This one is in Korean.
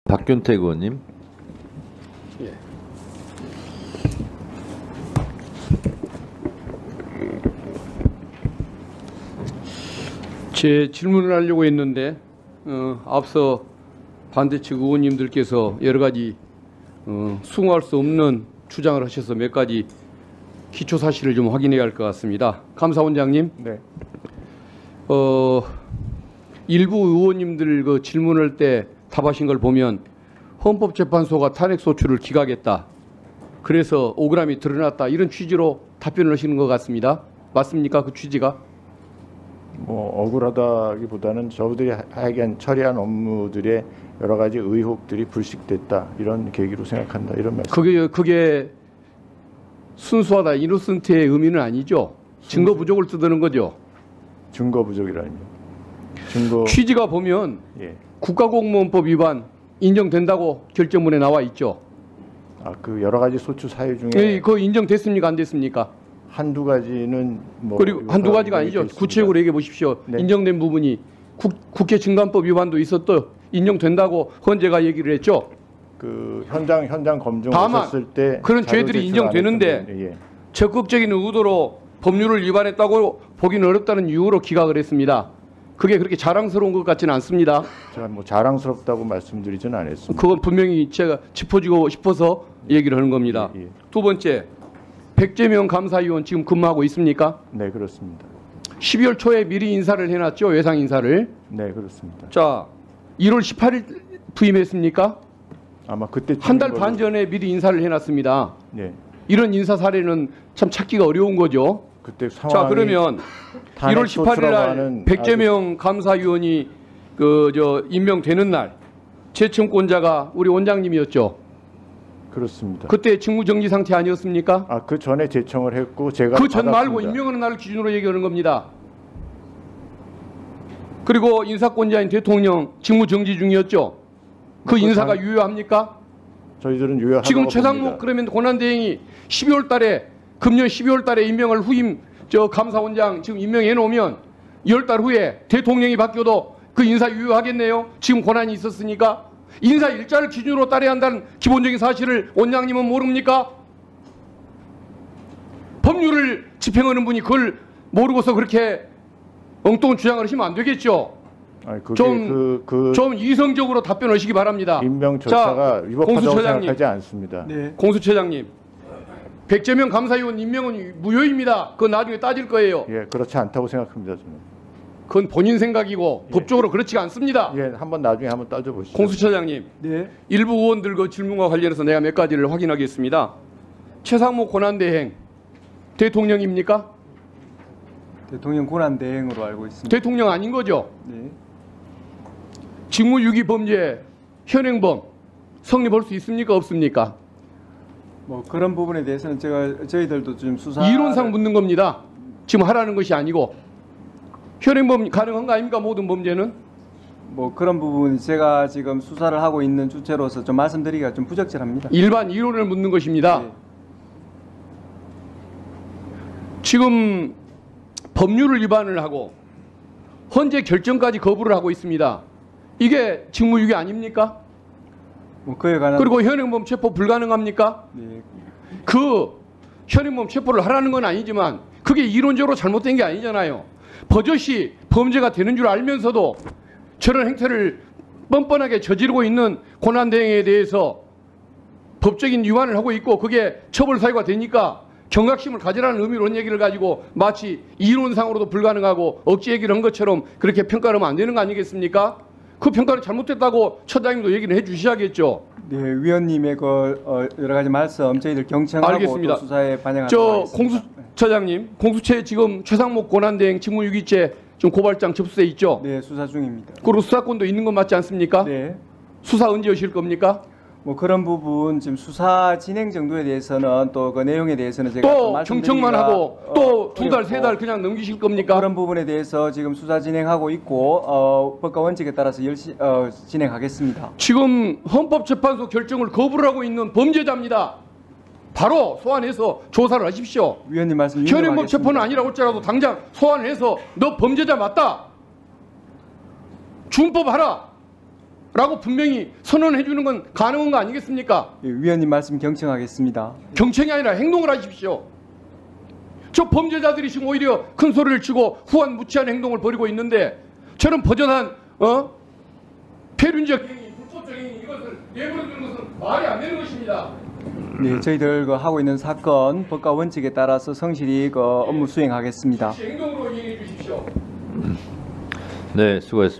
박균택 의원님. 예. 제 질문을 하려고 했는데 앞서 반대측 의원님들께서 여러 가지 수긍할 수 없는 주장을 하셔서 몇 가지 기초 사실을 좀 확인해야 할 것 같습니다. 감사원장님. 네. 일부 의원님들 그 질문할 때 답하신 걸 보면 헌법재판소가 탄핵 소추를 기각했다. 그래서 오그람이 드러났다. 이런 취지로 답변을 하시는 것 같습니다. 맞습니까? 그 취지가? 뭐 억울하다기보다는 저들이 하여간 처리한 업무들의 여러 가지 의혹들이 불식됐다 이런 계기로 생각한다 이런 말씀. 그게 순수하다 이노센트의 의미는 아니죠. 증거 부족을 뜨드는 거죠. 증거 부족이라니. 증거. 취지가 보면 예. 국가공무원법 위반 인정된다고 결정문에 나와 있죠. 아, 그 여러 가지 소추 사유 중에 예, 그거 인정됐습니까? 안 됐습니까? 한두 가지는 뭐 그리고 한두 가지가 아니죠. 됐습니다. 구체적으로 얘기해 보십시오. 네. 인정된 부분이 국회 증감법 위반도 있었도 인정된다고 헌재가 얘기를 했죠. 그 현장 검증 다만 오셨을 때 그런 자료 죄들이 제출 안 인정되는데 했던 분들, 예. 적극적인 의도로 법률을 위반했다고 보기는 어렵다는 이유로 기각을 했습니다. 그게 그렇게 자랑스러운 것 같지는 않습니다. 제가 뭐 자랑스럽다고 말씀드리지는 않았습니다. 그건 분명히 제가 짚어주고 싶어서 얘기를 하는 겁니다. 예. 두 번째, 백재명 감사위원 지금 근무하고 있습니까? 네, 그렇습니다. 12월 초에 미리 인사를 해놨죠. 외상 인사를. 네, 그렇습니다. 자, 1월 18일 부임했습니까? 아마 그때 한 달 반 전에 미리 인사를 해놨습니다. 네. 이런 인사 사례는 참 찾기가 어려운 거죠. 그때 상황이 자, 그러면 1월 18일 날 백재명 감사위원이 임명되는 날 재청권자가 우리 원장님이었죠. 그렇습니다. 그때 직무 정지 상태 아니었습니까? 아, 그 전에 제청을 했고 제가 그 전 말고 받았습니다. 임명하는 날을 기준으로 얘기하는 겁니다. 그리고 인사권자인 대통령 직무 정지 중이었죠. 그 인사가 유효합니까? 저희들은 유효하다고 지금 최상목 봅니다. 그러면 권한대행이 12월 달에 금년 12월 달에 임명을 후임 감사원장 지금 임명해 놓으면 10달 후에 대통령이 바뀌어도 그 인사 유효하겠네요. 지금 권한이 있었으니까. 인사 일자를 기준으로 따라야 한다는 기본적인 사실을 원장님은 모릅니까? 법률을 집행하는 분이 그걸 모르고서 그렇게 엉뚱한 주장을 하시면 안 되겠죠. 아니, 그게 좀 이성적으로 답변하시기 바랍니다. 임명 절차가 위법하다고 공수처장님. 생각하지 않습니다. 네. 공수처장님, 백재명 감사위원 임명은 무효입니다. 그건 나중에 따질 거예요. 예, 그렇지 않다고 생각합니다. 저는. 그건 본인 생각이고 법적으로 그렇지가 않습니다. 예, 한번 나중에 한번 따져 보시죠. 공수처장님, 네. 일부 의원들 그 질문과 관련해서 내가 몇 가지를 확인하겠습니다. 최상목 권한대행 대통령입니까? 대통령 권한대행으로 알고 있습니다. 대통령 아닌 거죠? 네. 직무유기 범죄 현행범 성립할 수 있습니까? 없습니까? 뭐 그런 부분에 대해서는 저희들도 좀 수사 이론상 묻는 겁니다. 지금 하라는 것이 아니고 현행범 가능한 거 아닙니까? 모든 범죄는? 뭐 그런 부분 제가 지금 수사를 하고 있는 주체로서 좀 말씀드리기가 좀 부적절합니다. 일반 이론을 묻는 것입니다. 네. 지금 법률을 위반을 하고 헌재 결정까지 거부를 하고 있습니다. 이게 직무유기 아닙니까? 뭐 그에 관한 그리고 현행범 체포 불가능합니까? 네. 그 현행범 체포를 하라는 건 아니지만 그게 이론적으로 잘못된 게 아니잖아요. 버젓이 범죄가 되는 줄 알면서도 저런 행태를 뻔뻔하게 저지르고 있는 권한대행에 대해서 법적인 위반을 하고 있고 그게 처벌 사유가 되니까 경각심을 가지라는 의미로 얘기를 가지고 마치 이론상으로도 불가능하고 억지 얘기를 한 것처럼 그렇게 평가하면 안 되는 거 아니겠습니까? 그 평가를 잘못됐다고 처장님도 얘기를 해 주셔야겠죠. 네, 위원님의 여러 가지 말씀 저희들 경청하고 알겠습니다. 또 수사에 반영하도록 하겠습니다. 공수처장님, 공수처에 지금 최상목 권한대행 직무유기죄 지금 고발장 접수돼 있죠? 네, 수사 중입니다. 그리고 수사권도 있는 건 맞지 않습니까? 네. 수사 언제 하실 겁니까? 뭐 그런 부분 지금 수사 진행 정도에 대해서는 또 그 내용에 대해서는 제가 또 말씀드리기가, 경청만 하고 또 두 달, 어렵고 세 달 그냥 넘기실 겁니까? 그런 부분에 대해서 지금 수사 진행하고 있고 법과 원칙에 따라서 진행하겠습니다. 지금 헌법재판소 결정을 거부를 하고 있는 범죄자입니다. 바로 소환해서 조사를 하십시오. 위원님 말씀 현행범 유념하겠습니다. 체포는 아니라고 할지라도 당장 소환해서 너 범죄자 맞다. 준법 하라. 라고 분명히 선언해 주는 건 가능한 거 아니겠습니까? 예, 위원님 말씀 경청하겠습니다. 경청이 아니라 행동을 하십시오. 저 범죄자들이 지금 오히려 큰 소리를 치고 후한무치한 행동을 벌이고 있는데 저런 버젓한 폐륜적 행위, 불법적 행위 이것을 내버려두는 것은 말이 안 되는 것입니다. 네, 저희들 그 하고 있는 사건 법과 원칙에 따라서 성실히 그 업무 수행하겠습니다. 행동으로 이행해 주십시오. 네, 수고했습니다.